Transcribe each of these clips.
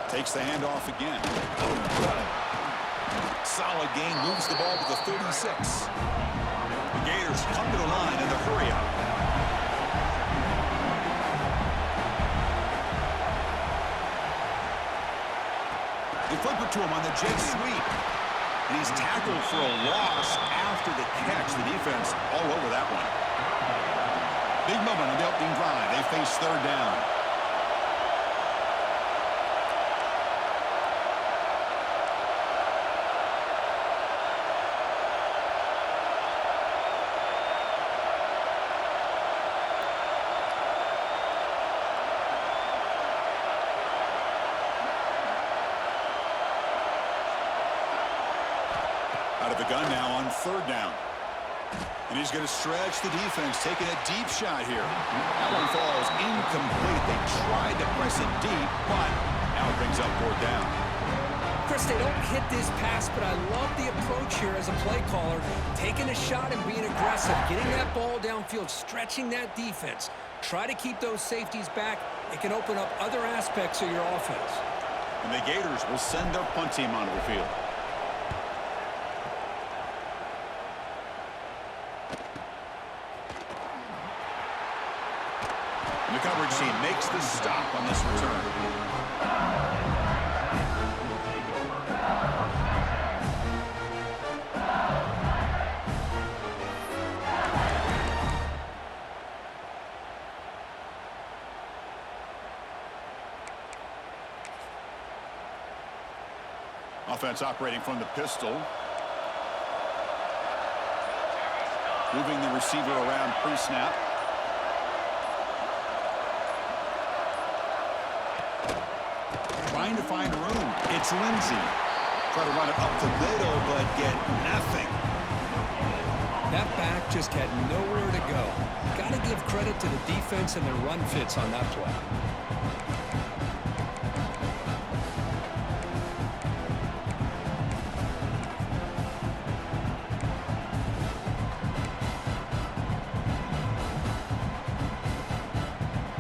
Takes the handoff again. Solid gain, moves the ball to the 36. The Gators come to the line in the hurry up. They flip it to him on the jet sweep. And he's tackled for a loss after the catch. The defense all over that one. Big moment on the opening drive. They face third down. Out of the gun now on third down. And he's going to stretch the defense, taking a deep shot here. That one falls incomplete. They tried to press it deep, but now it brings up fourth down. Chris, they don't hit this pass, but I love the approach here as a play caller. Taking a shot and being aggressive, getting that ball downfield, stretching that defense. Try to keep those safeties back. It can open up other aspects of your offense. And the Gators will send their punt team onto the field. The coverage team makes the stop on this return. Offense operating from the pistol. Moving the receiver around pre-snap. Trying to find room. It's Lindsey. Try to run it up the middle, but get nothing. That back just had nowhere to go. Got to give credit to the defense and their run fits on that play.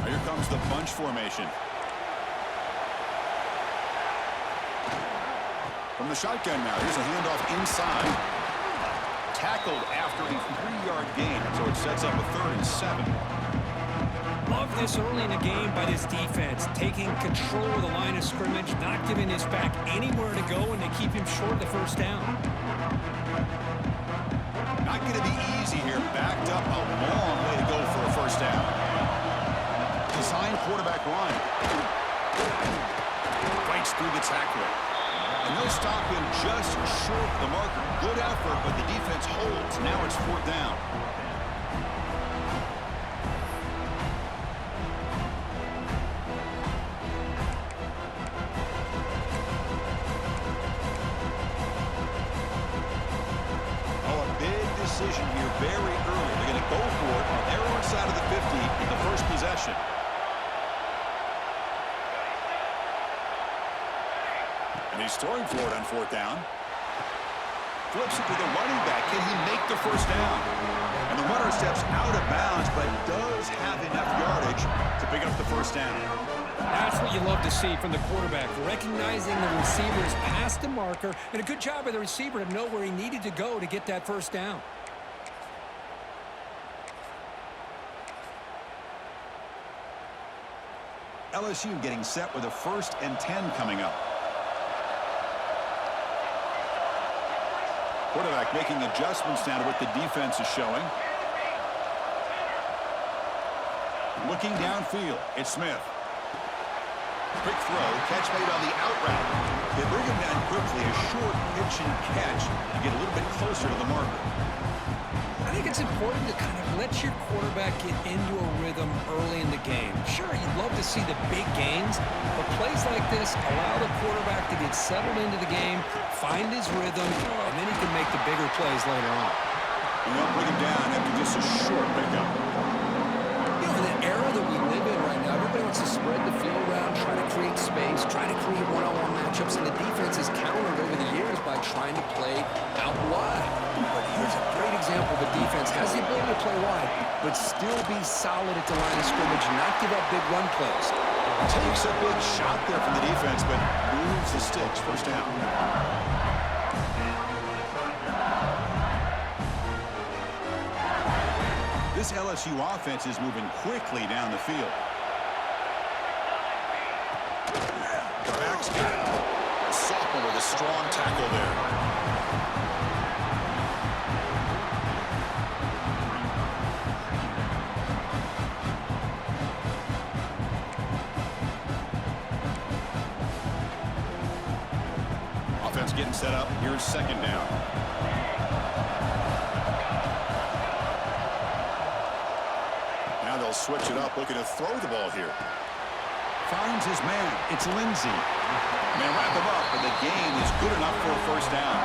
Here comes the bunch formation. From the shotgun now, here's a handoff inside. Tackled after a 3-yard gain, so it sets up a 3rd and 7. Love this early in the game by this defense, taking control of the line of scrimmage, not giving his back anywhere to go, and they keep him short of the first down. Not going to be easy here. Backed up a long way to go for a first down. Design quarterback run. Breaks through the tackler. And they'll stop him just short of the marker. Good effort, but the defense holds. Now it's fourth down. Oh, a big decision here very early. They're going to go for it on their own side of the 50 in the first possession. And he's throwing for it on fourth down. Flips it to the running back. Can he make the first down? And the runner steps out of bounds, but does have enough yardage to pick up the first down. That's what you love to see from the quarterback, recognizing the receiver's past the marker, and a good job by the receiver to know where he needed to go to get that first down. LSU getting set with a 1st and 10 coming up. Quarterback making adjustments now to what the defense is showing. Looking downfield, it's Smith. Quick throw, catch made on the out route. They bring him down quickly, a short pitch and catch to get a little bit closer to the marker. I think it's important to kind of let your quarterback get into a rhythm early in the game. Sure, you'd love to see the big gains, but plays like this allow the quarterback to get settled into the game, find his rhythm, and then he can make the bigger plays later on. And they'll bring him down after just a short pickup. You know, in the era that we live in right now, everybody wants to spread the field around, try to create space, try to create one-on-one matchups, and the defense has countered over the years by trying to play out wide. But here's a great example of a defense has the ability to play wide, but still be solid at the line of scrimmage and not give up big run plays. Takes a big shot there from the defense, but moves the sticks. First down. This LSU offense is moving quickly down the field. Back's got it. A sophomore with a strong tackle there. Offense getting set up. Here's second down. Now they'll switch it up, looking to throw the ball here. Finds his man. It's Lindsey. And they wrap him up, but the gain is good enough for a first down.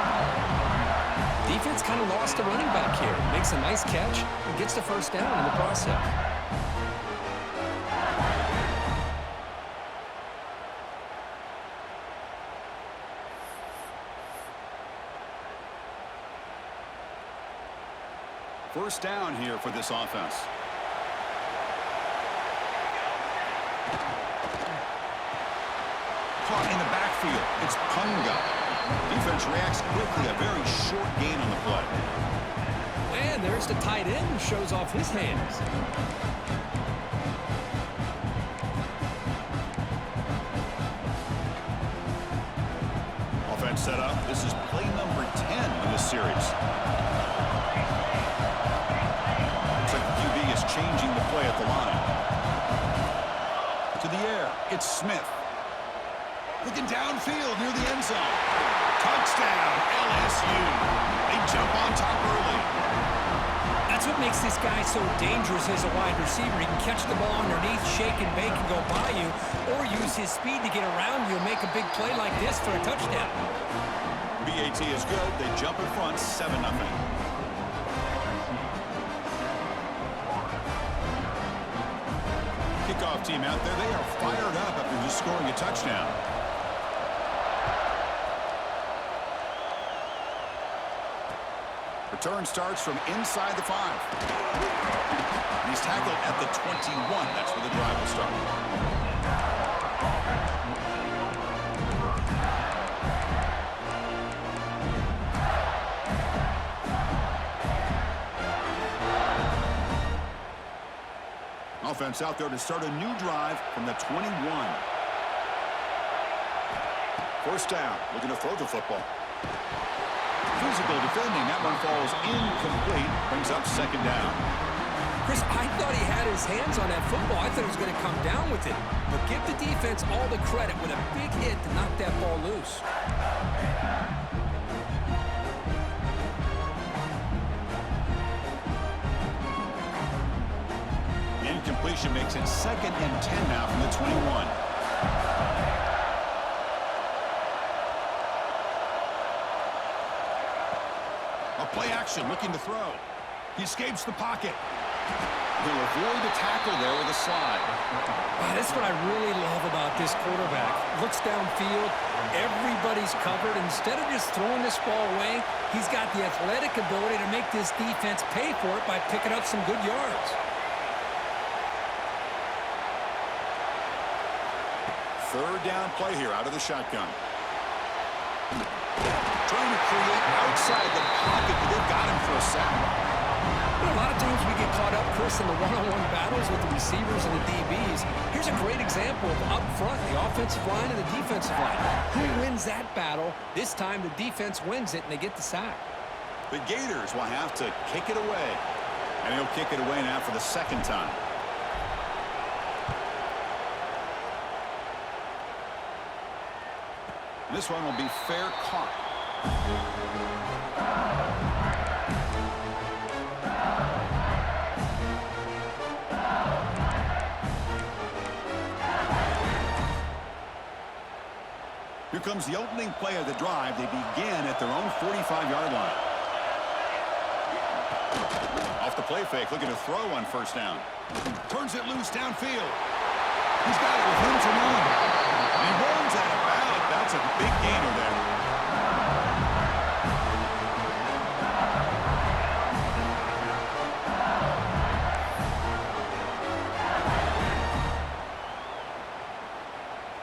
Defense kind of lost a running back here. Makes a nice catch and gets the first down in the process. First down here for this offense. Caught in the backfield. It's Punga. Defense reacts quickly. A very short gain on the play. And there's the tight end who shows off his hands. Offense set up. This is play number 10 in this series. Looks like the QB is changing the play at the line. To the air. It's Smith. Looking downfield near the end zone. Touchdown, LSU. They jump on top early. That's what makes this guy so dangerous as a wide receiver. He can catch the ball underneath, shake and bake and go by you, or use his speed to get around you and make a big play like this for a touchdown. BAT is good. They jump in front, 7-0. Kickoff team out there. They are fired up after just scoring a touchdown. Return starts from inside the 5. And he's tackled at the 21. That's where the drive will start. Offense out there to start a new drive from the 21. First down, looking to throw the football. Physical defending. That one falls incomplete. Brings up second down. Chris, I thought he had his hands on that football. I thought he was going to come down with it. But give the defense all the credit with a big hit to knock that ball loose. Incompletion makes it 2nd and 10 now from the 21. Play action, looking to throw. He escapes the pocket. He'll avoid the tackle there with a slide. Wow, that's what I really love about this quarterback. Looks downfield, everybody's covered. Instead of just throwing this ball away, he's got the athletic ability to make this defense pay for it by picking up some good yards. Third down play here out of the shotgun. Trying to create outside the pocket, but they've got him for a sack. You know, a lot of times we get caught up, Chris, in the one-on-one battles with the receivers and the DBs. Here's a great example of up front, the offensive line and the defensive line. Who wins that battle? This time the defense wins it, and they get the sack. The Gators will have to kick it away. And he'll kick it away now for the second time. This one will be fair caught. Here comes the opening play of the drive. They begin at their own 45-yard line. Off the play fake, looking to throw on first down. Turns it loose downfield. He's got it with room to run. And he runs out of bounds. That's a big gainer there.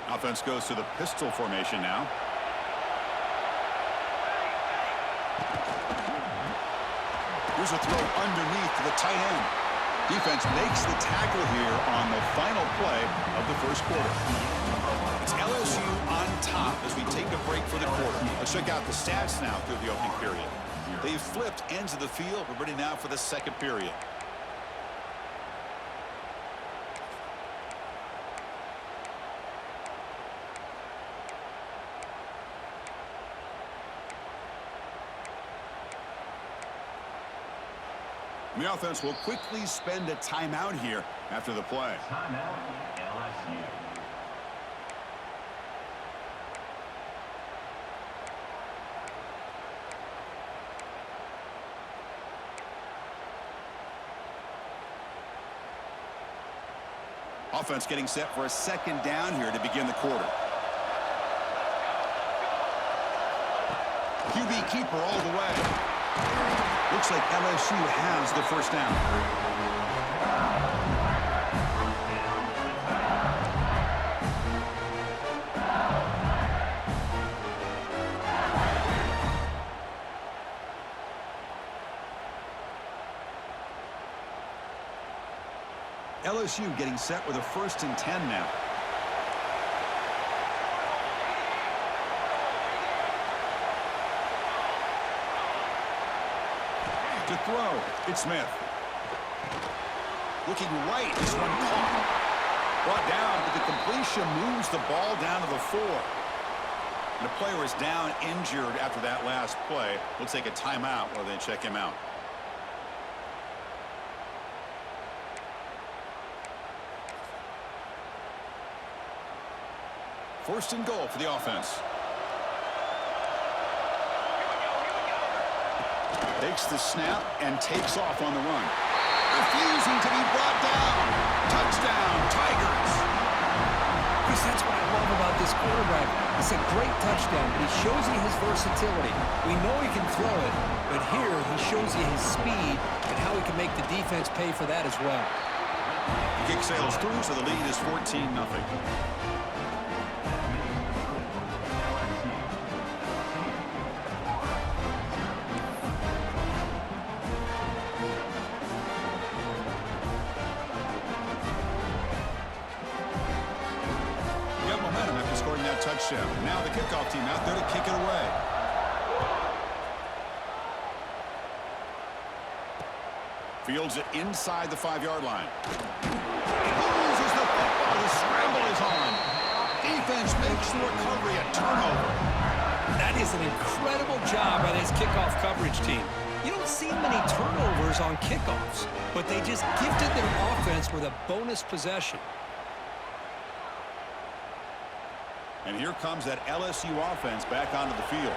Offense goes to the pistol formation now. Here's a throw underneath to the tight end. Defense makes the tackle here on the final play of the first quarter. It's LSU on top as we take a break for the quarter. Let's check out the stats now through the opening period. They've flipped ends of the field. We're ready now for the second period. The offense will quickly spend a timeout here after the play. Timeout, LSU. Offense getting set for a second down here to begin the quarter. QB keeper all the way. Looks like LSU has the first down. LSU getting set with a 1st and 10 now. To throw, it's Smith. Looking right, this one caught. Brought down, but the completion moves the ball down to the 4. And the player is down injured after that last play. We'll take a timeout while they check him out. First and goal for the offense. Takes the snap and takes off on the run. Refusing to be brought down. Touchdown, Tigers. Chris, that's what I love about this quarterback. It's a great touchdown, but he shows you his versatility. We know he can throw it, but here he shows you his speed and how he can make the defense pay for that as well. The kick sails through, so the lead is 14-0. Touchdown. Now the kickoff team out there to kick it away. Fields it inside the 5-yard line. Loses the football. The scramble is on. Defense makes the recovery a turnover. That is an incredible job by this kickoff coverage team. You don't see many turnovers on kickoffs, but they just gifted their offense with a bonus possession. And here comes that LSU offense back onto the field.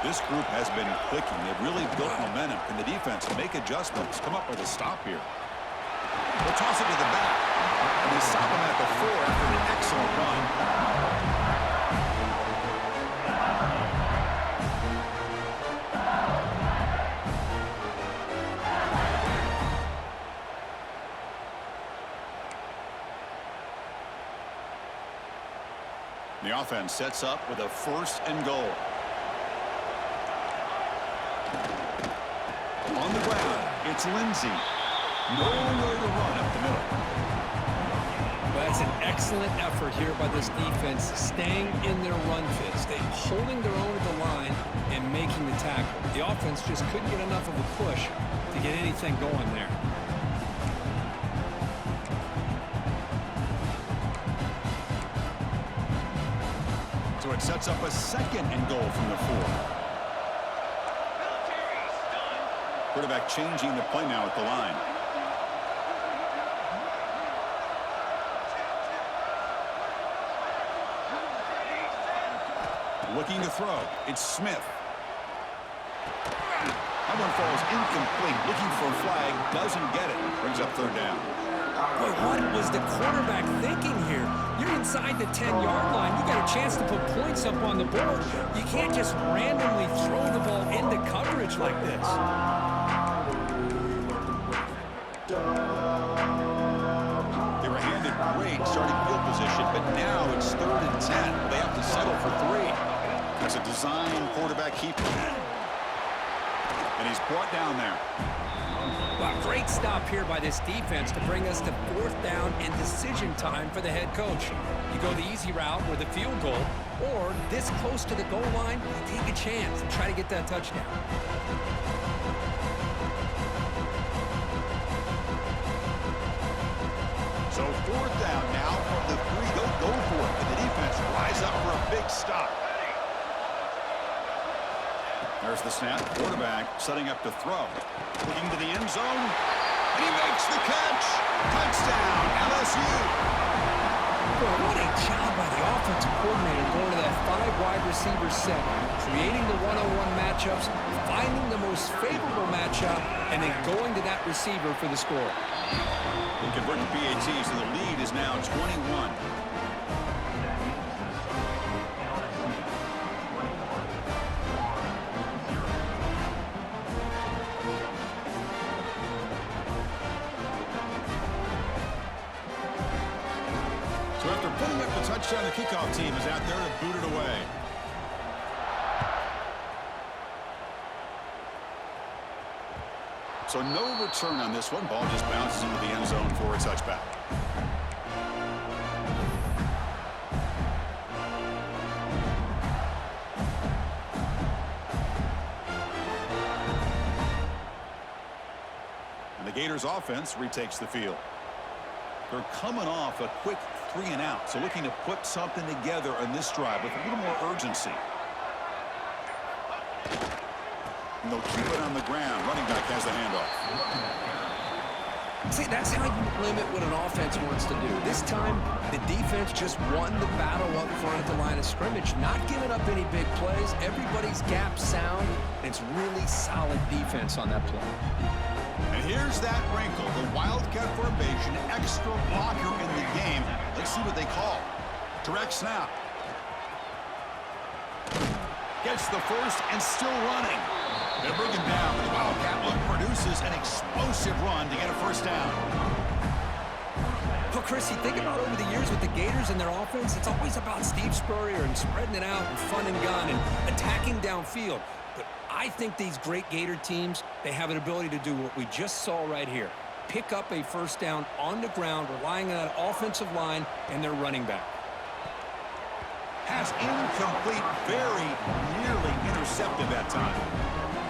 This group has been clicking. They've really built momentum. Can the defense make adjustments? Come up with a stop here. They'll toss it to the back. And they stop him at the 4 after an excellent run. The offense sets up with a 1st and goal. On the ground, it's Lindsey. Nowhere to run up the middle. That's an excellent effort here by this defense, staying in their run fit, staying holding their own at the line and making the tackle. The offense just couldn't get enough of a push to get anything going there. So it sets up a 2nd and goal from the 4. Quarterback changing the play now at the line. Looking to throw. It's Smith. That one falls incomplete. Looking for a flag. Doesn't get it. Brings up 3rd down. Boy, what was the quarterback thinking here? You're inside the 10-yard line. You got a chance to put points up on the board. You can't just randomly throw the ball into coverage like this. They were handed great starting field position, but now it's 3rd and quarterback keeper. And he's brought down there. Well, great stop here by this defense to bring us to 4th down and decision time for the head coach. You go the easy route with a field goal, or this close to the goal line, you take a chance and try to get that touchdown. So 4th down now from the 3. They'll go for it. And the defense rise up for a big stop. There's the snap. Quarterback setting up to throw. Looking to the end zone. And he makes the catch. Touchdown, LSU. Boy, what a job by the offensive coordinator going to that 5-wide receiver set, creating the one-on-one matchups, finding the most favorable matchup, and then going to that receiver for the score. They convert to PATs, so the lead is now 21. So after putting up the touchdown, the kickoff team is out there to boot it away. So no return on this one. Ball just bounces into the end zone for a touchback. And the Gators offense retakes the field. They're coming off a quick 3-and-out, so looking to put something together on this drive with a little more urgency. And they'll keep it on the ground. Running back has the handoff. See, that's how you limit what an offense wants to do. This time, the defense just won the battle up front at the line of scrimmage, not giving up any big plays. Everybody's gap sound. It's really solid defense on that play. And here's that wrinkle. The Wildcat formation, extra blocker in the game. Let's see what they call. Direct snap. Gets the first and still running. They bring him down, but the Wildcat look produces an explosive run to get a first down. Well, Chris, you think about over the years with the Gators and their offense, it's always about Steve Spurrier and spreading it out and fun and gun and attacking downfield. But I think these great Gator teams, they have an ability to do what we just saw right here. Pick up a first down on the ground, relying on that offensive line and their running back. Pass incomplete, very nearly intercepted that time.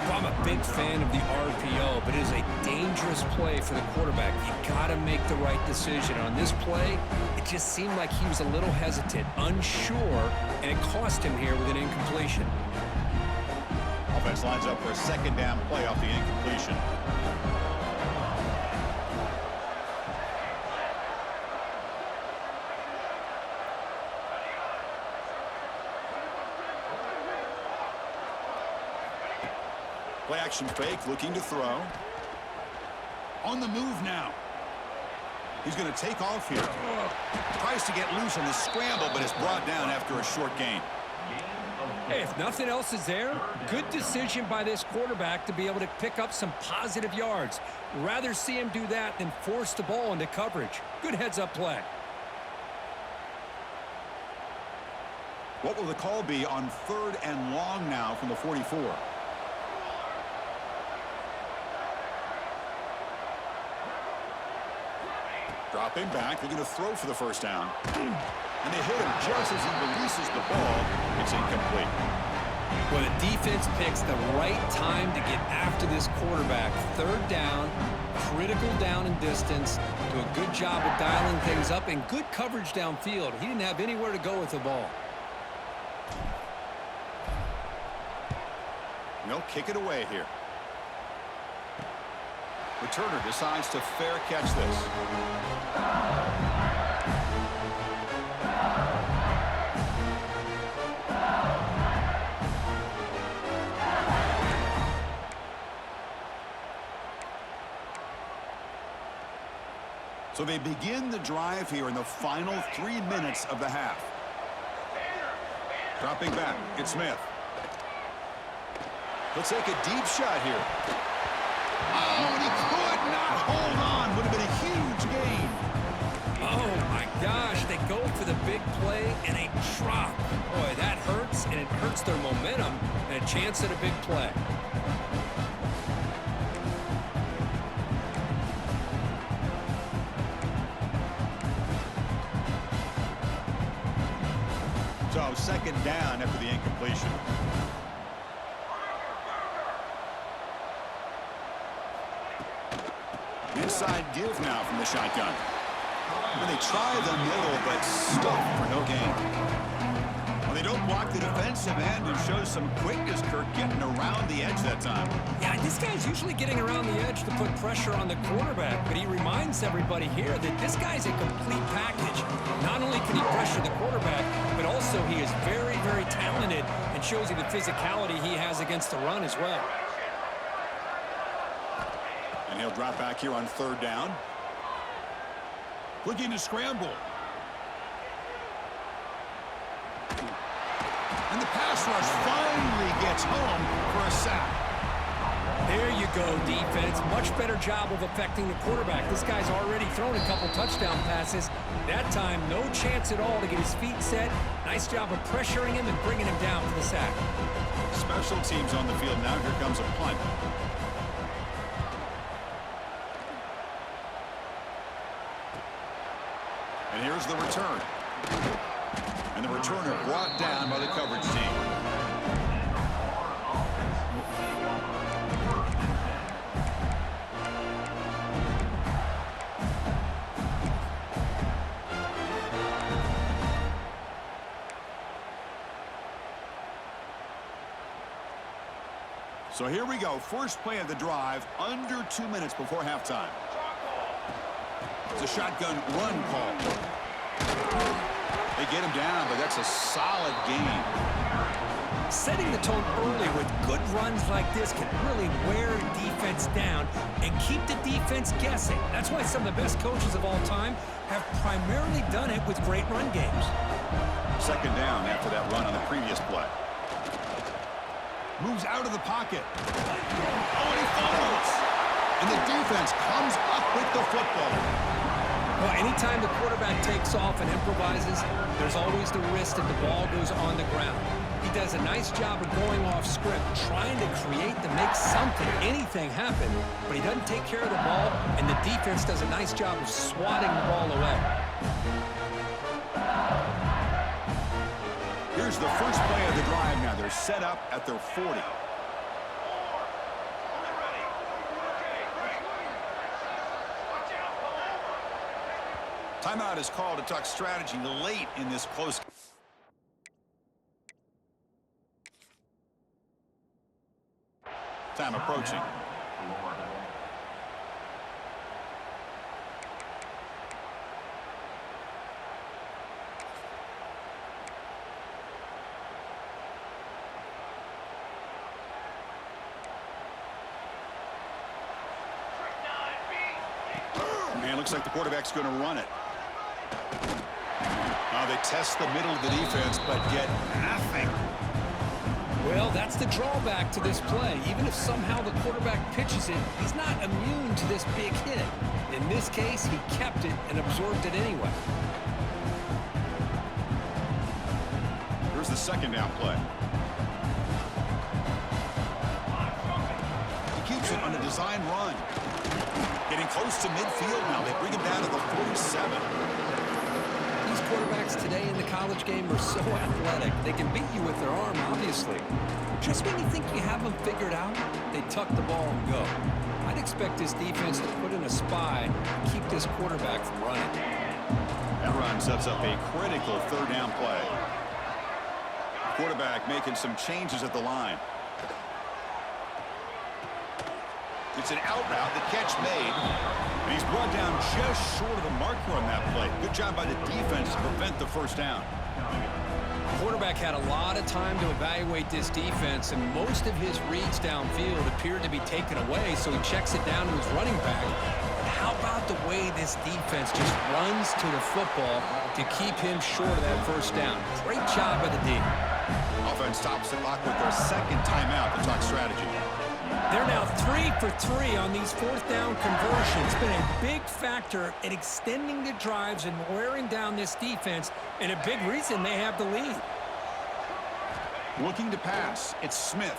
Well, I'm a big fan of the RPO, but it is a dangerous play for the quarterback. You got to make the right decision. On this play, it just seemed like he was a little hesitant, unsure, and it cost him here with an incompletion. Offense lines up for a second down play off the incompletion. Play action fake, looking to throw. On the move now. He's going to take off here. Tries to get loose on the scramble, but is brought down after a short gain. Hey, if nothing else is there, good decision by this quarterback to be able to pick up some positive yards. Rather see him do that than force the ball into coverage. Good heads-up play. What will the call be on 3rd and long now from the 44? Dropping back, looking to throw for the first down. And they hit him just as he releases the ball. It's incomplete. Well, the defense picks the right time to get after this quarterback. 3rd down, critical down and distance. Do a good job of dialing things up and good coverage downfield. He didn't have anywhere to go with the ball. And they'll kick it away here. Returner decides to fair catch this. So they begin the drive here in the final 3 minutes of the half. Dropping back, it's Smith. Let's take a deep shot here. Oh, and he could not hold on. Would have been a huge gain. Oh, my gosh. They go for the big play and a drop. Boy, that hurts. mistakes, and it hurts their momentum and a chance at a big play. So second down after the incompletion. Inside give now from the shotgun. And they try the middle, but stuck for no gain. Well, they don't block the defensive end and show some quickness, Kirk, getting around the edge that time. Yeah, this guy's usually getting around the edge to put pressure on the quarterback, but he reminds everybody here that this guy's a complete package. Not only can he pressure the quarterback, but also he is very, very talented and shows you the physicality he has against the run as well. And he'll drop back here on third down. Looking to scramble. And the pass rush finally gets home for a sack. There you go, defense. Much better job of affecting the quarterback. This guy's already thrown a couple touchdown passes. That time, no chance at all to get his feet set. Nice job of pressuring him and bringing him down for the sack. Special teams on the field now. Here comes a punt. And here's the return. And the returner brought down by the coverage team. So here we go. First play of the drive, under 2 minutes before halftime. It's a shotgun run call. They get him down, but that's a solid gain. Setting the tone early with good runs like this can really wear a defense down and keep the defense guessing. That's why some of the best coaches of all time have primarily done it with great run games. Second down after that run on the previous play. Moves out of the pocket. Oh, and he fumbles. And the defense comes up with the football. Well, anytime the quarterback takes off and improvises, there's always the risk that the ball goes on the ground. He does a nice job of going off script, trying to create to make something, anything happen, but he doesn't take care of the ball, and the defense does a nice job of swatting the ball away. Here's the first play of the drive now. They're set up at their 40. Timeout is called to talk strategy late in this close. Time approaching. Man, looks like the quarterback's going to run it. They test the middle of the defense, but get nothing. Well, that's the drawback to this play. Even if somehow the quarterback pitches it, he's not immune to this big hit. In this case, he kept it and absorbed it anyway. Here's the second down play. He keeps it on a design run. Getting close to midfield now. They bring him down to the 47. Quarterbacks today in the college game are so athletic. They can beat you with their arm, obviously. Just when you think you have them figured out, they tuck the ball and go. I'd expect this defense to put in a spy and keep this quarterback from running. That run sets up a critical third down play. Quarterback making some changes at the line. It's an out route, the catch made. And he's brought down just short of the marker on that play. Good job by the defense to prevent the first down. Quarterback had a lot of time to evaluate this defense, and most of his reads downfield appeared to be taken away, so he checks it down to his running back. But how about the way this defense just runs to the football to keep him short of that first down? Great job by the D. Offense tops the clock with their second timeout to talk strategy. They're now 3 for 3 on these fourth down conversions. It's been a big factor in extending the drives and wearing down this defense, and a big reason they have the lead. Looking to pass. It's Smith.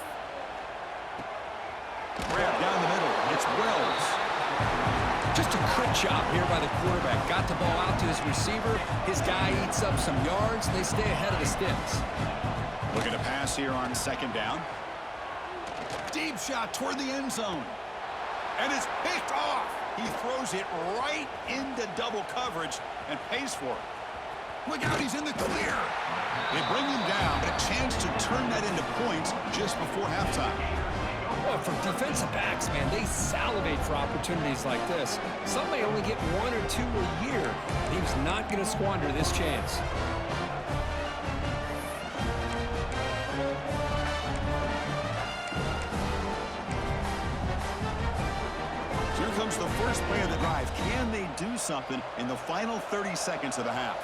Grab down the middle. It's Wells. Just a quick job here by the quarterback. Got the ball out to his receiver. His guy eats up some yards, and they stay ahead of the sticks. Looking to pass here on second down. Deep shot toward the end zone. And it's picked off. He throws it right into double coverage and pays for it. Look out, he's in the clear. They bring him down, but a chance to turn that into points just before halftime. Well, for defensive backs, man, they salivate for opportunities like this. Some may only get 1 or 2 a year. He was not going to squander this chance. Here comes the first play of the drive. Can they do something in the final 30 seconds of the half?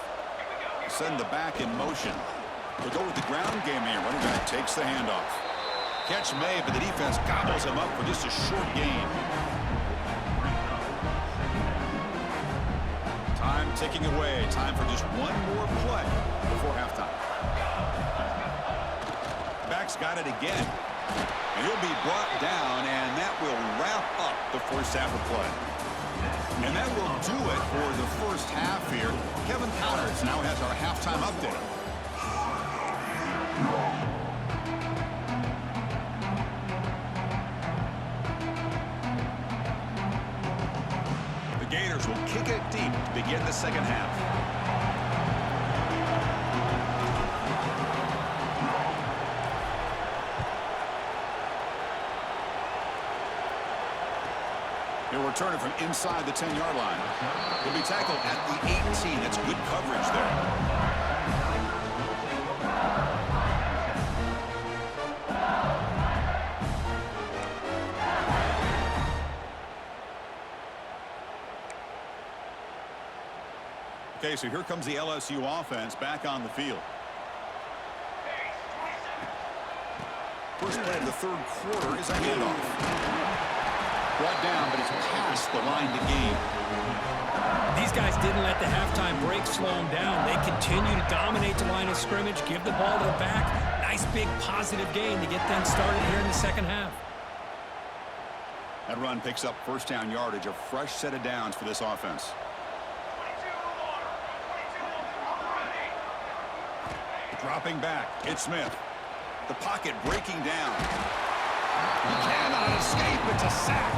Send the back in motion. They'll go with the ground game here. Running back takes the handoff. Catch made, but the defense gobbles him up for just a short gain. Time ticking away. Time for just one more play before halftime. Back's got it again. And he'll be brought down, and that will wrap up the first half of play. And that will do it for the first half here. Kevin Connors now has our halftime update. The Gators will kick it deep to begin the second half. He'll return it from inside the 10-yard line. He'll be tackled at the 18. That's good coverage there. Okay, so here comes the LSU offense back on the field. First play of the third quarter is a handoff. Brought down, but it's past the line to gain. These guys didn't let the halftime break slow them down. They continue to dominate the line of scrimmage, give the ball to the back. Nice big positive gain to get them started here in the second half. That run picks up first down yardage, a fresh set of downs for this offense. Dropping back, it's Smith. The pocket breaking down. He cannot escape. It's a sack.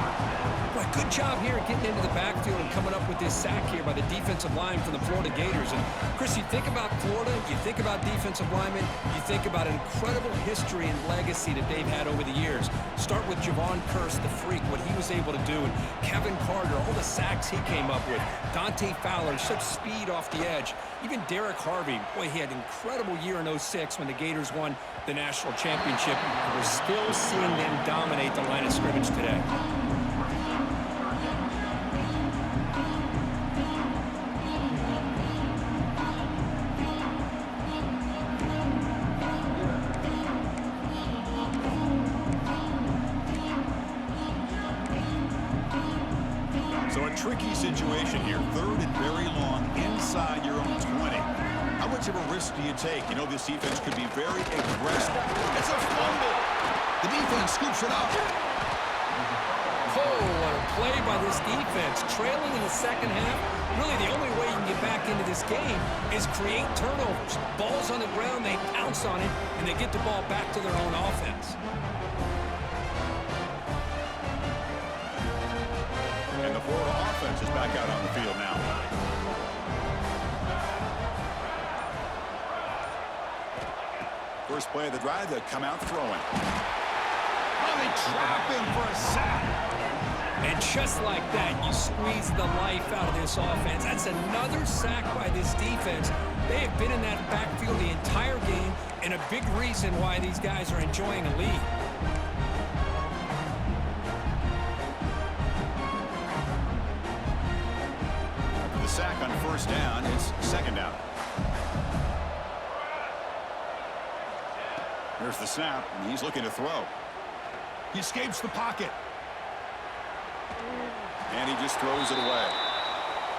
Boy, good job here getting into the backfield and coming up with this sack here by the defensive line from the Florida Gators. And, Chris, you think about Florida, you think about defensive linemen, you think about an incredible history and legacy that they've had over the years. Start with Javon Curse, the freak, what he was able to do. And Kevin Carter, all the sacks he came up with. Dante Fowler, such speed off the edge. Even Derek Harvey, boy, he had an incredible year in '06 when the Gators won the national championship. We're still seeing them dominate the line of scrimmage today. So a tricky situation here. Third and very long inside your own 20. How much of a risk do you take? You know this defense could be very aggressive. It's a fumble. The defense scoops it up. Oh, what a play by this defense. Trailing in the second half, really the only way you can get back into this game is create turnovers. Ball's on the ground, they pounce on it, and they get the ball back to their own offense. And the Florida offense is back out on the field now. First play of the drive, they come out throwing. Oh, they trap him for a sack. And just like that, you squeeze the life out of this offense. That's another sack by this defense. They have been in that backfield the entire game, and a big reason why these guys are enjoying a lead. After the sack on first down, it's second down. There's the snap, and he's looking to throw. He escapes the pocket. And he just throws it away.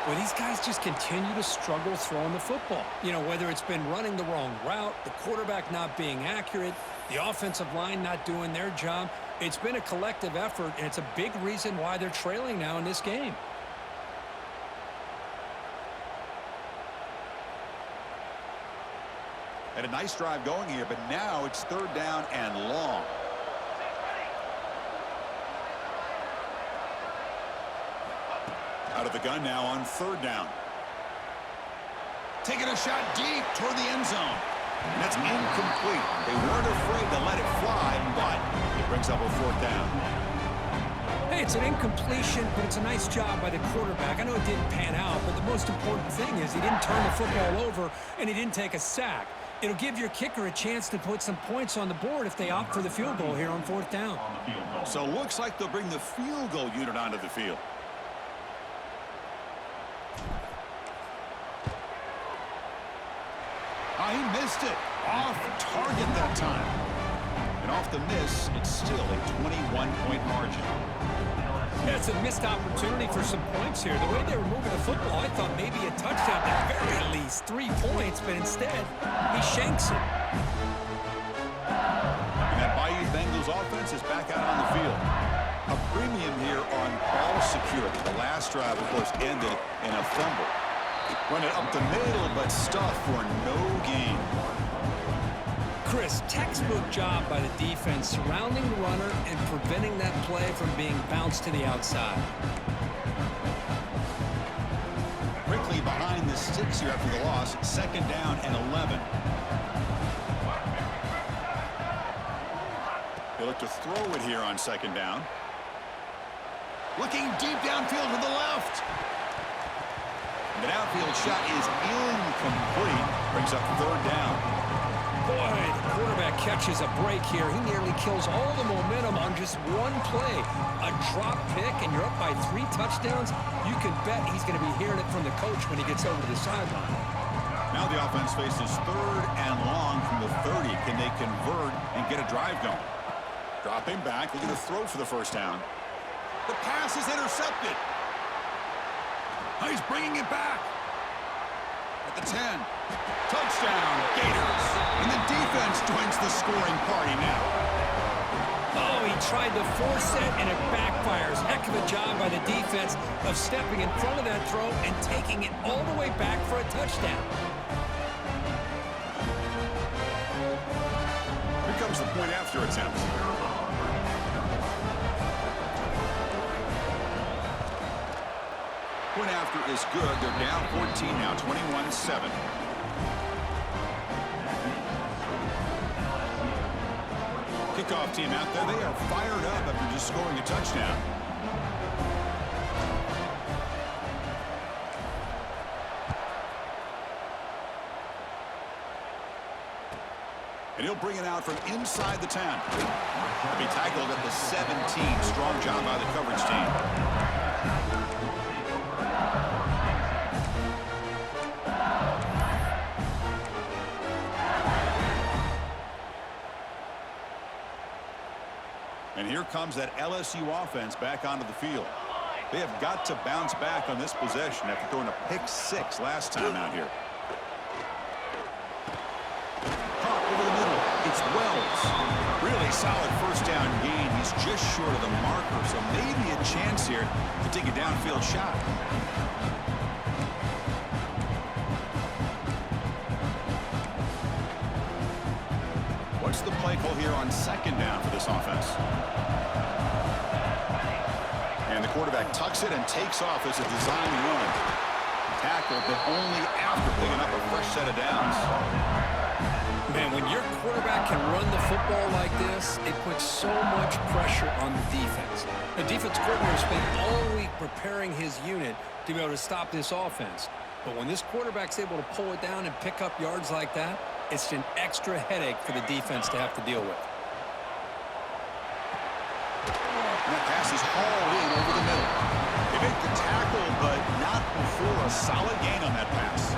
Well, these guys just continue to struggle throwing the football. You know, whether it's been running the wrong route, the quarterback not being accurate, the offensive line not doing their job. It's been a collective effort, and it's a big reason why they're trailing now in this game. Had a nice drive going here, but now it's third down and long. Out of the gun now on third down. Taking a shot deep toward the end zone. And that's incomplete. They weren't afraid to let it fly, but it brings up a fourth down. Hey, it's an incompletion, but it's a nice job by the quarterback. I know it didn't pan out, but the most important thing is he didn't turn the football over and he didn't take a sack. It'll give your kicker a chance to put some points on the board if they opt for the field goal here on fourth down. So it looks like they'll bring the field goal unit onto the field. He missed it. Off target that time. And off the miss, it's still a 21-point margin. Yeah, it's a missed opportunity for some points here. The way they were moving the football, I thought maybe a touchdown, at the very least 3 points, but instead, he shanks it. And that Bayou Bengals offense is back out on the field. A premium here on ball security. The last drive, of course, ended in a fumble. Run it up the middle, but stuff for no gain. Chris, textbook job by the defense surrounding the runner and preventing that play from being bounced to the outside. Quickly behind the sticks here after the loss. Second down and 11. They look to throw it here on second down. Looking deep downfield to the left. The downfield shot is incomplete. Brings up third down. Boy, the quarterback catches a break here. He nearly kills all the momentum on just one play. A drop pick, and you're up by 3 touchdowns. You can bet he's going to be hearing it from the coach when he gets over to the sideline. Now the offense faces third and long from the 30. Can they convert and get a drive going? Dropping back, looking to throw for the first down. The pass is intercepted. He's bringing it back. At the 10. Touchdown, Gators. And the defense joins the scoring party now. Oh, he tried to force it, and it backfires. Heck of a job by the defense of stepping in front of that throw and taking it all the way back for a touchdown. Here comes the point after attempt. Point after is good. They're down 14 now, 21-7. Kickoff team out there. They are fired up after just scoring a touchdown. And he'll bring it out from inside the 10. He'll be tackled at the 17. Strong job by the coverage team. And here comes that LSU offense back onto the field. They have got to bounce back on this possession after throwing a pick-6 last time out here. Caught over the middle. It's Wells. Really solid first down gain. He's just short of the marker, so maybe a chance here to take a downfield shot. What's the play call here on second down for this offense? And the quarterback tucks it and takes off as a design run. Tackled, but only after picking up a fresh set of downs. Man, when your quarterback can run the football like this, it puts so much pressure on the defense. The defense coordinator spent all week preparing his unit to be able to stop this offense. But when this quarterback's able to pull it down and pick up yards like that, it's an extra headache for the defense to have to deal with. And that pass is hauled in over the middle. They make the tackle, but not before a solid gain on that pass.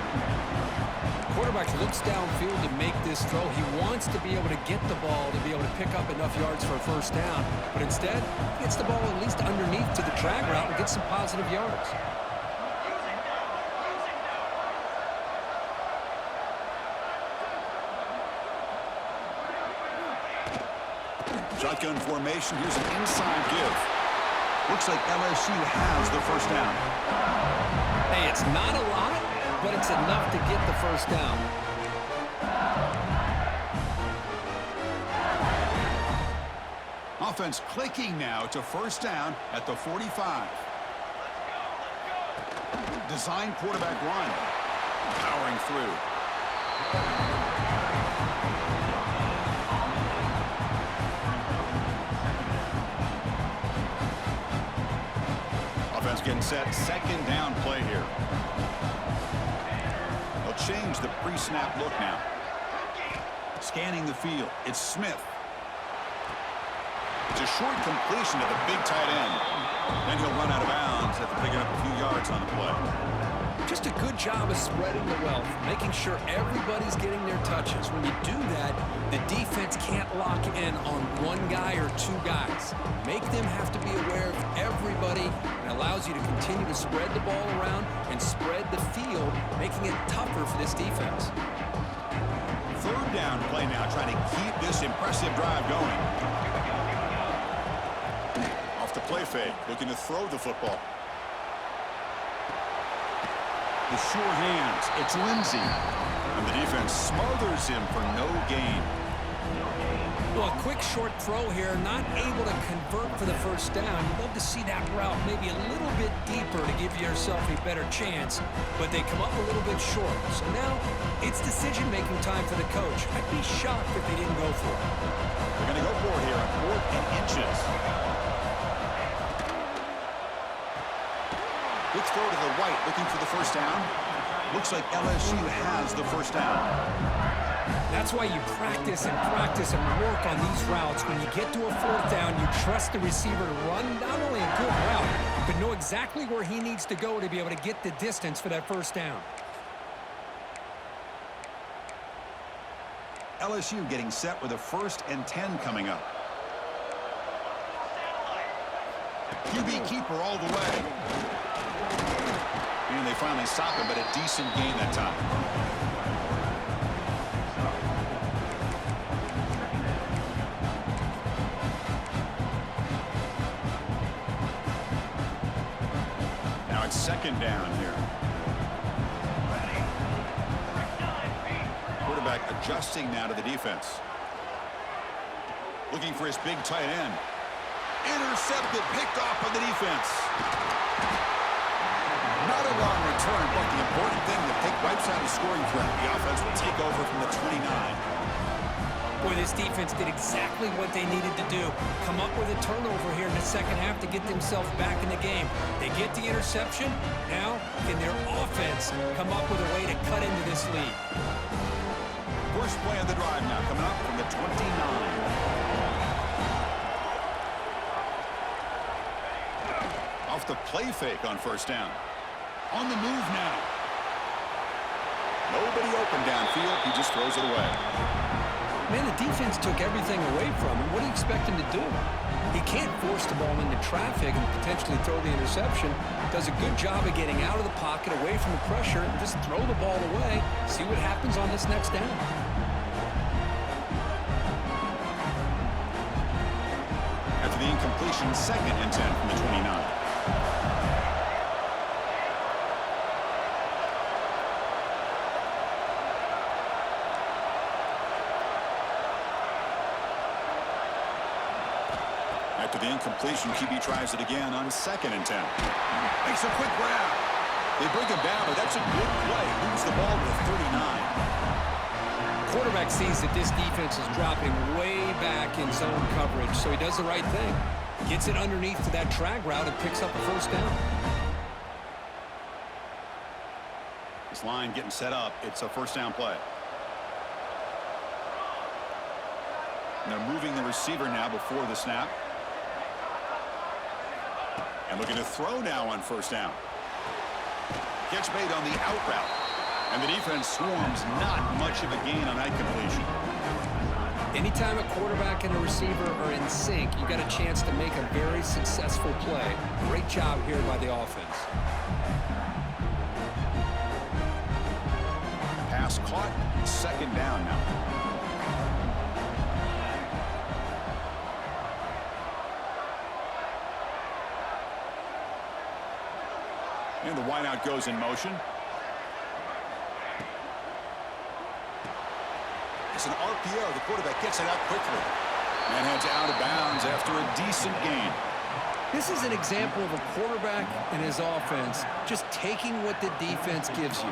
Quarterback looks downfield to make this throw. He wants to be able to get the ball to be able to pick up enough yards for a first down. But instead, he gets the ball at least underneath to the drag route and gets some positive yards. Shotgun formation. Here's an inside give. Looks like LSU has the first down. Hey, it's not a lot, but it's enough to get the first down. Offense clicking now to first down at the 45. Design quarterback run. Powering through. Offense getting set. Second down play here. They'll change the pre-snap look now. Scanning the field. It's Smith. It's a short completion to the big tight end. Then he'll run out of bounds after picking up a few yards on the play. Just a good job of spreading the wealth, making sure everybody's getting their touches. When you do that, the defense can't lock in on one guy or two guys. Make them have to be aware of everybody, and allows you to continue to spread the ball around and spread the field, making it tougher for this defense. Third down play now, trying to keep this impressive drive going. Off the play fake, looking to throw the football. The sure hands, it's Lindsey. And the defense smothers him for no gain. Well, a quick short throw here, not able to convert for the first down. You'd love to see that route maybe a little bit deeper to give yourself a better chance, but they come up a little bit short. So now it's decision-making time for the coach. I'd be shocked if they didn't go for it. They're going to go for it here on 4th and inches. Quick throw to the right, looking for the first down. Looks like LSU has the first down. That's why you practice and work on these routes. When you get to a fourth down, you trust the receiver to run not only a good route, but know exactly where he needs to go to be able to get the distance for that first down. LSU getting set with a 1st and 10 coming up. QB keeper all the way. And they finally stop him, but a decent gain that time. Now it's second down here. Quarterback adjusting now to the defense. Looking for his big tight end. Intercepted, picked off by the defense. Not a long return, but the important thing, the pick wipes out a scoring threat. The offense will take over from the 29. Boy, this defense did exactly what they needed to do. Come up with a turnover here in the second half to get themselves back in the game. They get the interception. Now, can their offense come up with a way to cut into this lead? First play of the drive now, coming up from the 29. Off the play fake on first down. On the move now. Nobody open downfield. He just throws it away. Man, the defense took everything away from him. What do you expect him to do? He can't force the ball into traffic and potentially throw the interception. Does a good job of getting out of the pocket, away from the pressure, and just throw the ball away. See what happens on this next down. After the incompletion, 2nd and 10 from the 29. After the incompletion, QB tries it again on 2nd and 10. Makes a quick grab. They bring him down, but that's a good play. Moves the ball to 39. Quarterback sees that this defense is dropping way back in zone coverage, so he does the right thing. Gets it underneath to that drag route and picks up a first down. This line getting set up. It's a first down play. And they're moving the receiver now before the snap. And looking to throw now on first down. Catch made on the out route. And the defense swarms, not much of a gain on that completion. Anytime a quarterback and a receiver are in sync, you got a chance to make a very successful play. Great job here by the offense. Pass caught, 2nd down now. wideout goes in motion. It's an RPO. The quarterback gets it out quickly. And heads out of bounds after a decent gain. This is an example of a quarterback and his offense just taking what the defense gives you.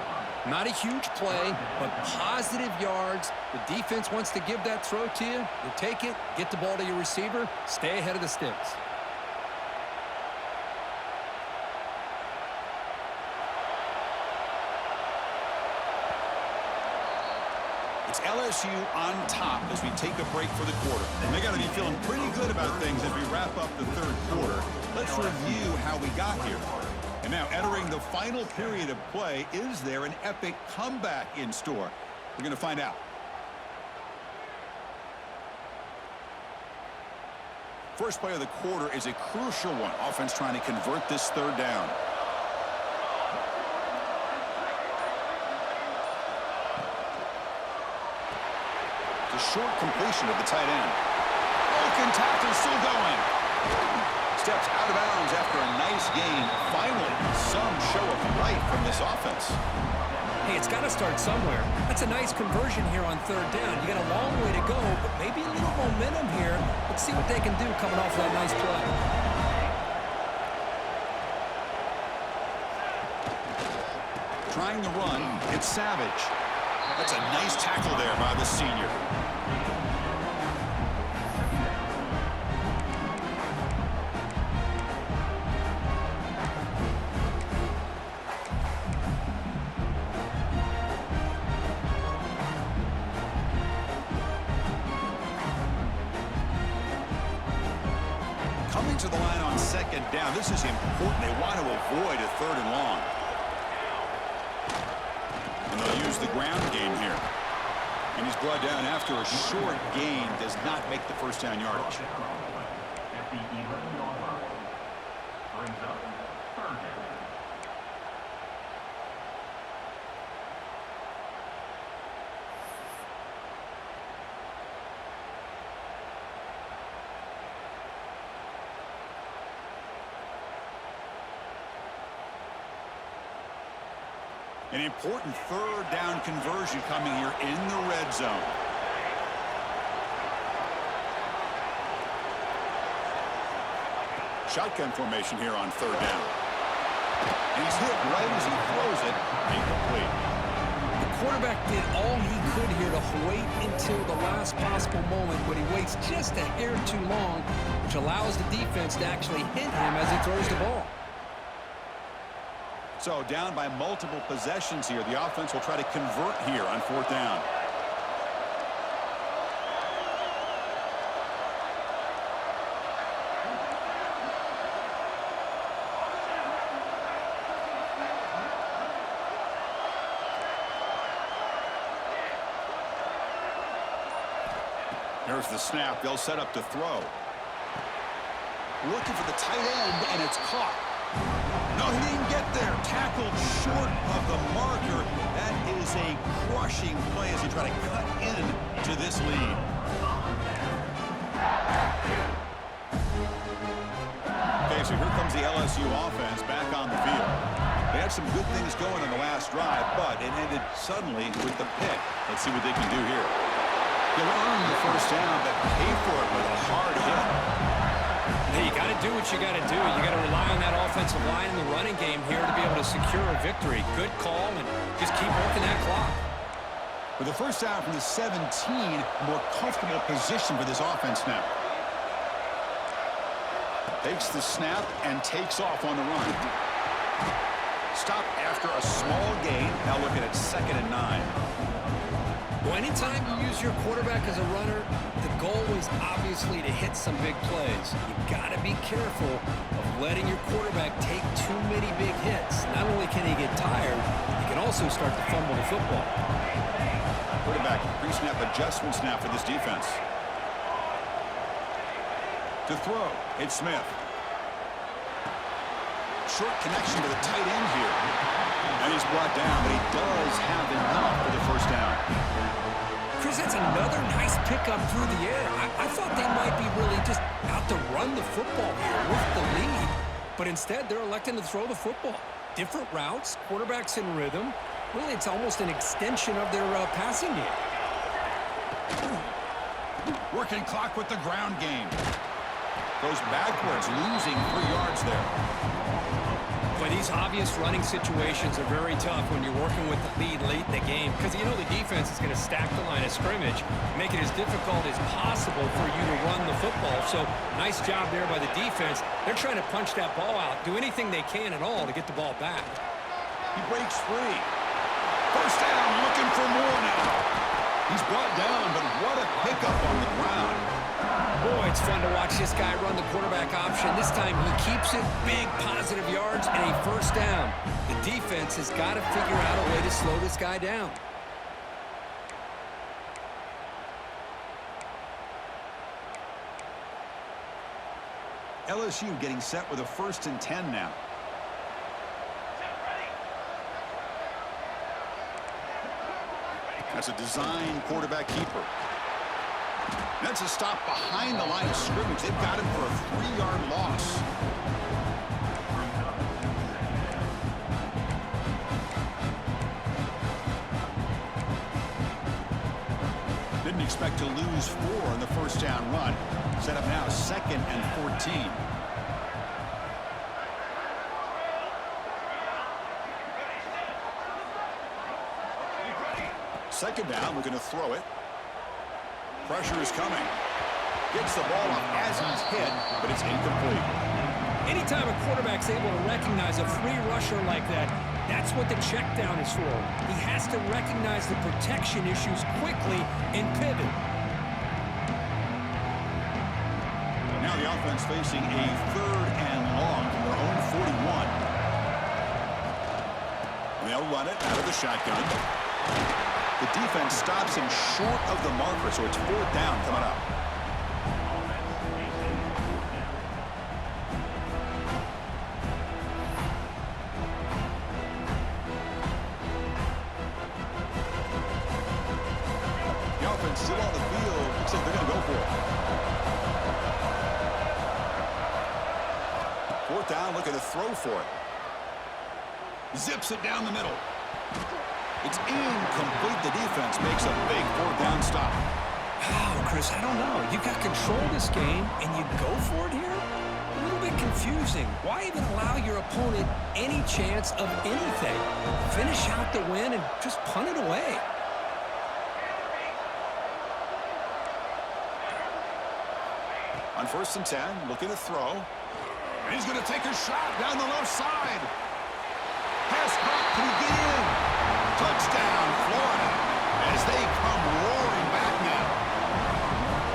Not a huge play, but positive yards. The defense wants to give that throw to you. You take it, get the ball to your receiver, stay ahead of the sticks. It's LSU on top as we take a break for the quarter. And they got to be feeling pretty good about things as we wrap up the third quarter. Let's review how we got here. And now entering the final period of play, is there an epic comeback in store? We're going to find out. First play of the quarter is a crucial one. Offense trying to convert this third down. A short completion of the tight end. Broken tackle, still going. Steps out of bounds after a nice gain. Finally, some show of life from this offense. Hey, it's got to start somewhere. That's a nice conversion here on third down. You got a long way to go, but maybe a little momentum here. Let's see what they can do coming off that nice play. Trying to run, it's Savage. That's a nice tackle there by the senior. Coming to the line on second down. This is important. They want to avoid a third and long. And they'll use the ground game here. And he's brought down after a short gain. Does not make the first down yardage. At the 11-yard line. Brings up third down. An important third down conversion coming here in the red zone. Shotgun formation here on third down. And he's hit right as he throws it. Incomplete. The quarterback did all he could here to wait until the last possible moment, but he waits just a hair too long, which allows the defense to actually hit him as he throws the ball. So down by multiple possessions here. The offense will try to convert here on fourth down. There's the snap. They'll set up to throw. Looking for the tight end, and it's caught. No, he didn't get there. Tackled short of the marker. That is a crushing play as he try to cut in to this lead. Okay, so here comes the LSU offense back on the field. They had some good things going on the last drive, but it ended suddenly with the pick. Let's see what they can do here. They'll earn the first down, but pay for it with a hard hit. Hey, you got to do what you got to do. You got to rely on that offensive line in the running game here to be able to secure a victory. Good call, and just keep working that clock. With the first down from the 17, more comfortable position for this offense now. Takes the snap and takes off on the run. Stop after a small gain. Now looking at 2nd and 9. Well, anytime you use your quarterback as a runner, the goal is obviously to hit some big plays. You've got to be careful of letting your quarterback take too many big hits. Not only can he get tired, he can also start to fumble the football. Quarterback pre-snap adjustment snap for this defense. To throw, it's Smith. Short connection to the tight end here. And he's brought down, but he does have enough for the first down. Chris, that's another nice pickup through the air. I thought they might be really just out to run the football here with the lead. But instead, they're electing to throw the football. Different routes, quarterbacks in rhythm. Really, it's almost an extension of their passing game. Working clock with the ground game. Goes backwards, losing 3 yards there. But these obvious running situations are very tough when you're working with the lead late in the game because you know the defense is going to stack the line of scrimmage, make it as difficult as possible for you to run the football. So nice job there by the defense. They're trying to punch that ball out, do anything they can at all to get the ball back. He breaks free. First down, looking for more now. He's brought down, but what a pickup on the ground. Boy, it's fun to watch this guy run the quarterback option. This time he keeps it, big positive yards, and a first down. The defense has got to figure out a way to slow this guy down. LSU getting set with a 1st and 10 now. That's a design quarterback keeper. That's a stop behind the line of scrimmage. They've got him for a 3-yard loss. Didn't expect to lose 4 on the first down run. Set up now 2nd and 14. Second down, we're going to throw it. Pressure is coming. Gets the ball off as he's hit, but it's incomplete. Anytime a quarterback's able to recognize a free rusher like that, that's what the check down is for. He has to recognize the protection issues quickly and pivot. Now the offense facing a 3rd and long from their own 41. And they'll run it out of the shotgun. The defense stops him short of the marker, so it's 4th down coming up. The offense still on the field. Looks like they're going to go for it. 4th down, looking to throw for it. Zips it down the middle. It's incomplete. The defense makes a big 4th down stop. Wow, Chris, I don't know. You've got control of this game, and you go for it here? A little bit confusing. Why even allow your opponent any chance of anything? Finish out the win and just punt it away. On 1st and 10, looking to throw. And he's going to take a shot down the left side. Pass caught. Can he get in? Touchdown, Florida, as they come roaring back now.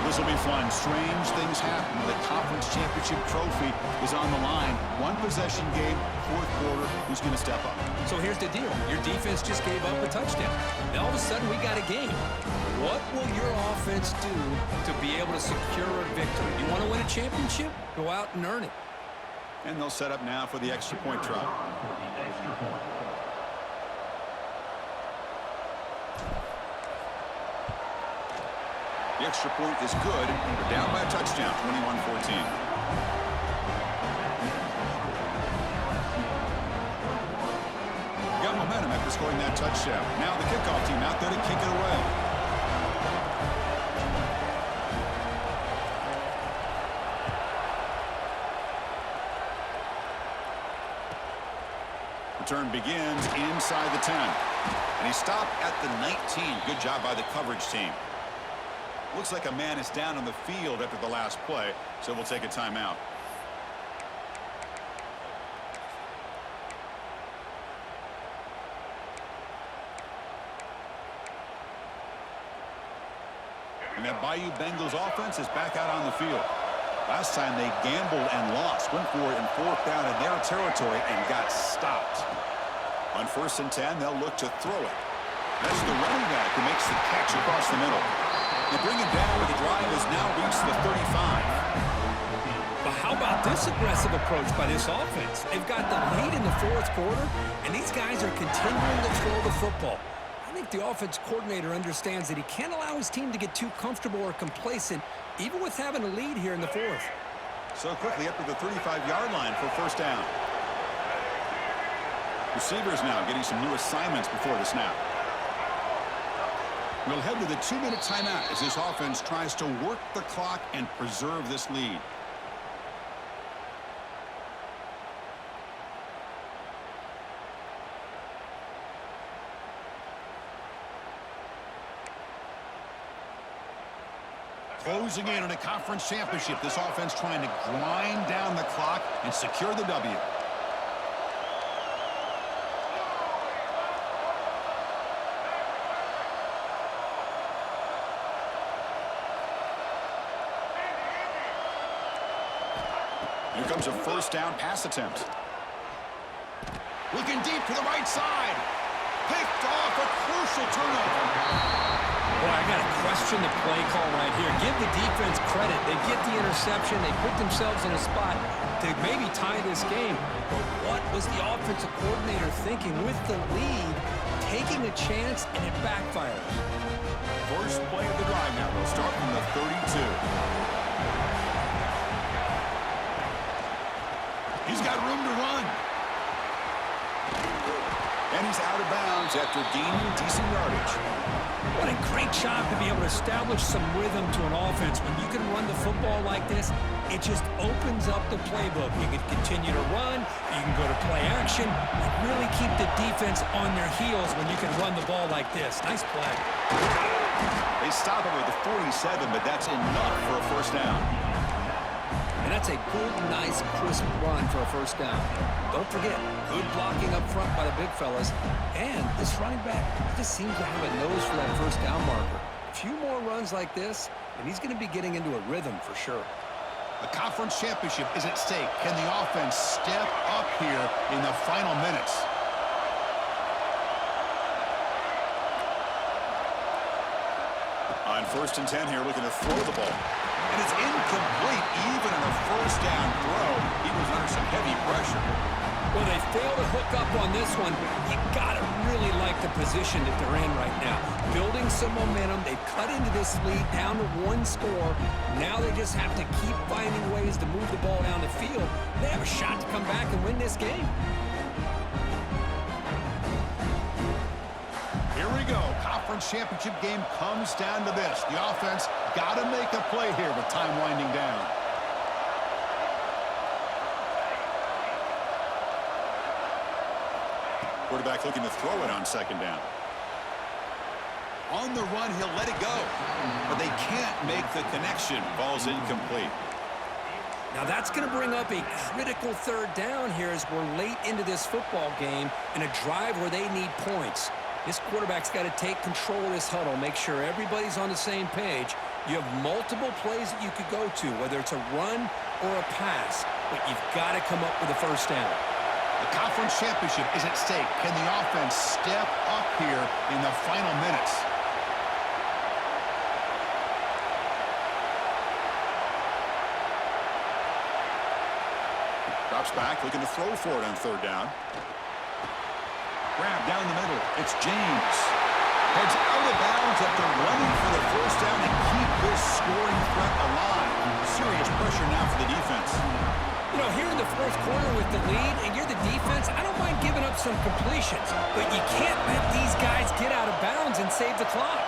This will be fun. Strange things happen. The conference championship trophy is on the line. 1 possession game, 4th quarter. Who's going to step up? So here's the deal. Your defense just gave up a touchdown. Now all of a sudden we got a game. What will your offense do to be able to secure a victory? You want to win a championship? Go out and earn it. And they'll set up now for the extra point try. The extra point is good. They're down by a touchdown, 21-14. Got momentum after scoring that touchdown. Now the kickoff team out there to kick it away. Return begins inside the 10. And he stopped at the 19. Good job by the coverage team. Looks like a man is down on the field after the last play, so we'll take a timeout. And that Bayou Bengals offense is back out on the field. Last time they gambled and lost, went for it in 4th down in their territory and got stopped. On 1st and 10, they'll look to throw it. That's the running back who makes the catch across the middle. They bring it down where the drive has now reached the 35. But how about this aggressive approach by this offense? They've got the lead in the 4th quarter, and these guys are continuing to throw the football. I think the offense coordinator understands that he can't allow his team to get too comfortable or complacent, even with having a lead here in the 4th. So quickly up to the 35-yard line for 1st down. Receivers now getting some new assignments before the snap. We'll head to the 2-minute timeout as this offense tries to work the clock and preserve this lead. Closing in on a conference championship, this offense trying to grind down the clock and secure the W. Here comes a first down pass attempt. Looking deep to the right side. Picked off, a crucial turnover. Boy, I got to question the play call right here. Give the defense credit. They get the interception. They put themselves in a spot to maybe tie this game. But what was the offensive coordinator thinking with the lead, taking a chance, and it backfires? First play of the drive now. They'll start from the 32. He's got room to run. And he's out of bounds after gaining decent yardage. What a great job to be able to establish some rhythm to an offense. When you can run the football like this, it just opens up the playbook. You can continue to run, you can go to play action, and really keep the defense on their heels when you can run the ball like this. Nice play. They stop it with the 47, but that's enough for a first down. And that's a good, nice, crisp run for a first down. Don't forget, good blocking up front by the big fellas. And this running back just seems to have a nose for that first down marker. A few more runs like this, and he's going to be getting into a rhythm for sure. The conference championship is at stake. Can the offense step up here in the final minutes? On 1st and 10 here, looking to throw the ball. And it's incomplete, even on a first down throw. He was under some heavy pressure. Well, they failed to hook up on this one. You got to really like the position that they're in right now. Building some momentum. They've cut into this lead down to 1 score. Now they just have to keep finding ways to move the ball down the field. They have a shot to come back and win this game. Here we go. Conference championship game comes down to this. The offense got to make a play here with time winding down. Quarterback looking to throw it on 2nd down. On the run, he'll let it go. But they can't make the connection. Ball's incomplete. Now that's going to bring up a critical 3rd down here as we're late into this football game in a drive where they need points. This quarterback's got to take control of this huddle, make sure everybody's on the same page. You have multiple plays that you could go to, whether it's a run or a pass, but you've got to come up with a first down. The conference championship is at stake. Can the offense step up here in the final minutes? Drops back, looking to throw for it on 3rd down. Grab down the middle. It's James. Heads out of bounds after running for the first down and keep this scoring threat alive. Serious pressure now for the defense. You know, here in the 4th quarter with the lead, and you're the defense, I don't mind giving up some completions, but you can't let these guys get out of bounds and save the clock.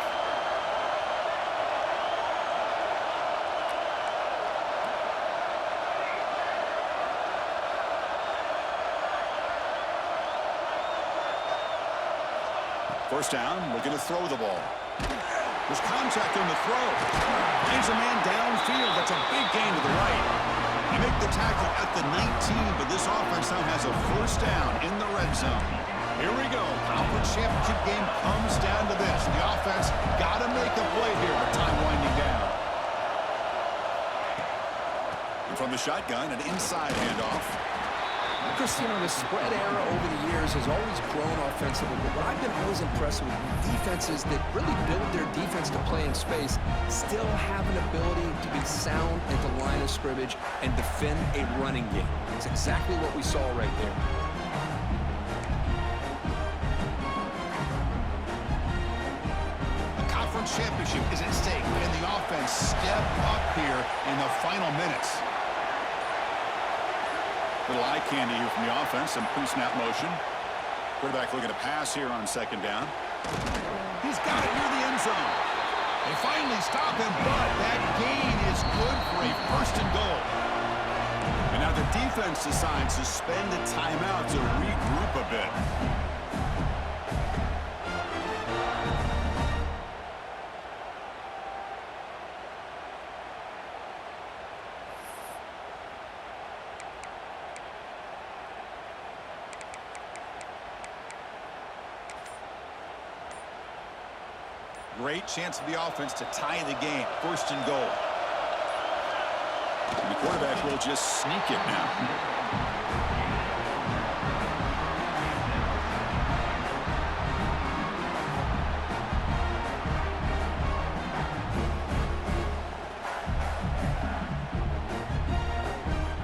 First down, looking to throw the ball. There's contact on the throw. Finds a man downfield. That's a big gain to the right. They make the tackle at the 19, but this offense now has a first down in the red zone. Here we go. Conference championship game comes down to this. The offense got to make a play here with time winding down. And from the shotgun, an inside handoff. Chris, you know, the spread era over the years has always grown offensively, but what I've been always impressed with defenses that really build their defense to play in space still have an ability to be sound at the line of scrimmage and defend a running game. It's exactly what we saw right there. The conference championship is at stake. Can the offense step up here in the final minutes? Little eye candy here from the offense, some pre-snap motion. Quarterback looking to pass here on second down. He's got it near the end zone. They finally stop him, but that gain is good for a first and goal. And now the defense decides to spend a timeout to regroup a bit. Great chance for the offense to tie the game. First and goal. And the quarterback will just sneak it now.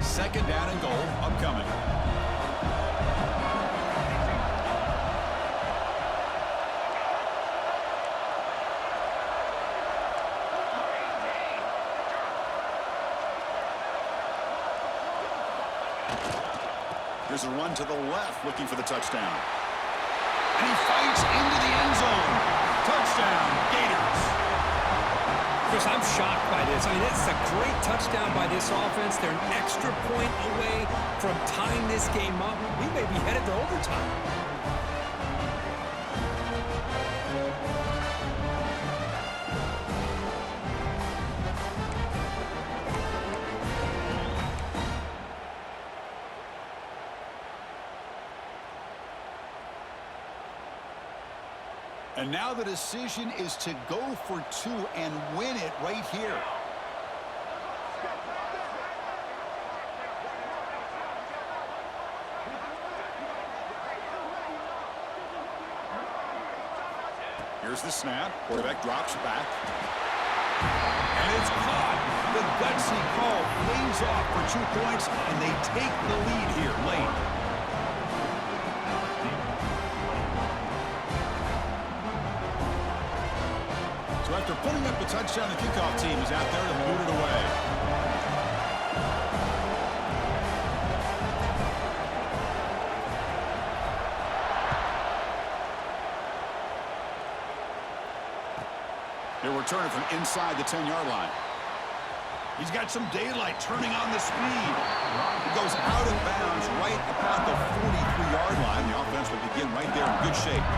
Second down and goal upcoming. Here's a run to the left, looking for the touchdown. And he fights into the end zone. Touchdown, Gators. Chris, I'm shocked by this. I mean, it's a great touchdown by this offense. They're an extra point away from tying this game up. We may be headed to overtime. And now the decision is to go for two and win it right here. Here's the snap. Quarterback drops back. And it's caught. The gutsy call pays off for 2 points, and they take the lead here late. So after putting up the touchdown, the kickoff team is out there to boot it away. They're returning from inside the 10-yard line. He's got some daylight turning on the speed. It goes out of bounds right about the 43-yard line. The offense will begin right there in good shape.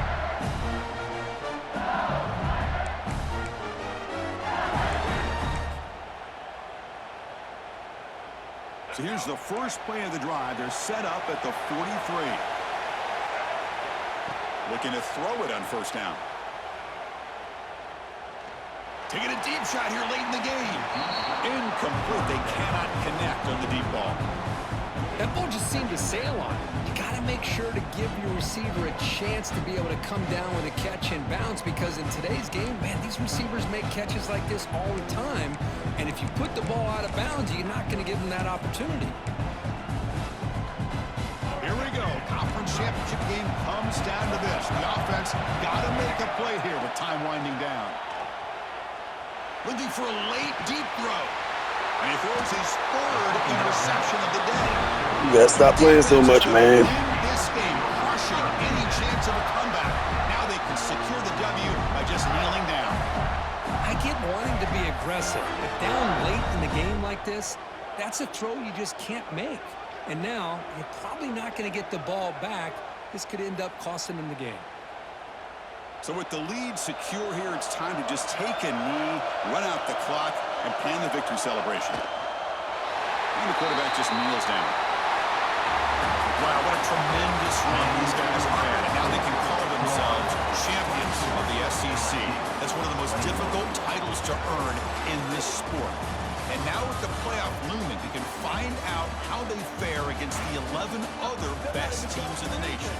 So here's the first play of the drive. They're set up at the 43. Looking to throw it on first down. Taking a deep shot here late in the game. Incomplete. They cannot connect on the deep ball. That ball just seemed to sail on it. You got to make sure to give your receiver a chance to be able to come down with a catch and bounce, because in today's game, man, these receivers make catches like this all the time. And if you put the ball out of bounds, you're not going to give them that opportunity. Here we go. Conference championship game comes down to this. The offense got to make a play here with time winding down. Looking for a late, deep throw. And he throws his third interception of the day. You gotta stop playing so much, man. This game crushing any chance of a comeback. Now they can secure the W by just kneeling down. I get wanting to be aggressive, but down late in the game like this, that's a throw you just can't make. And now you're probably not going to get the ball back. This could end up costing them the game. So with the lead secure here, it's time to just take a knee, run out the clock, and plan the victory celebration. And the quarterback just kneels down. Wow, what a tremendous run these guys have had. And now they can call themselves champions of the SEC. That's one of the most difficult titles to earn in this sport. And now with the playoff looming, we can find out how they fare against the 11 other best teams in the nation.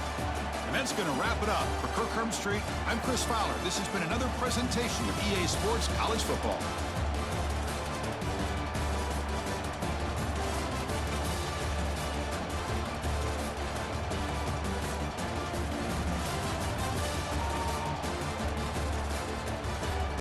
And that's going to wrap it up. For Kirk Street, I'm Chris Fowler. This has been another presentation of EA Sports College Football.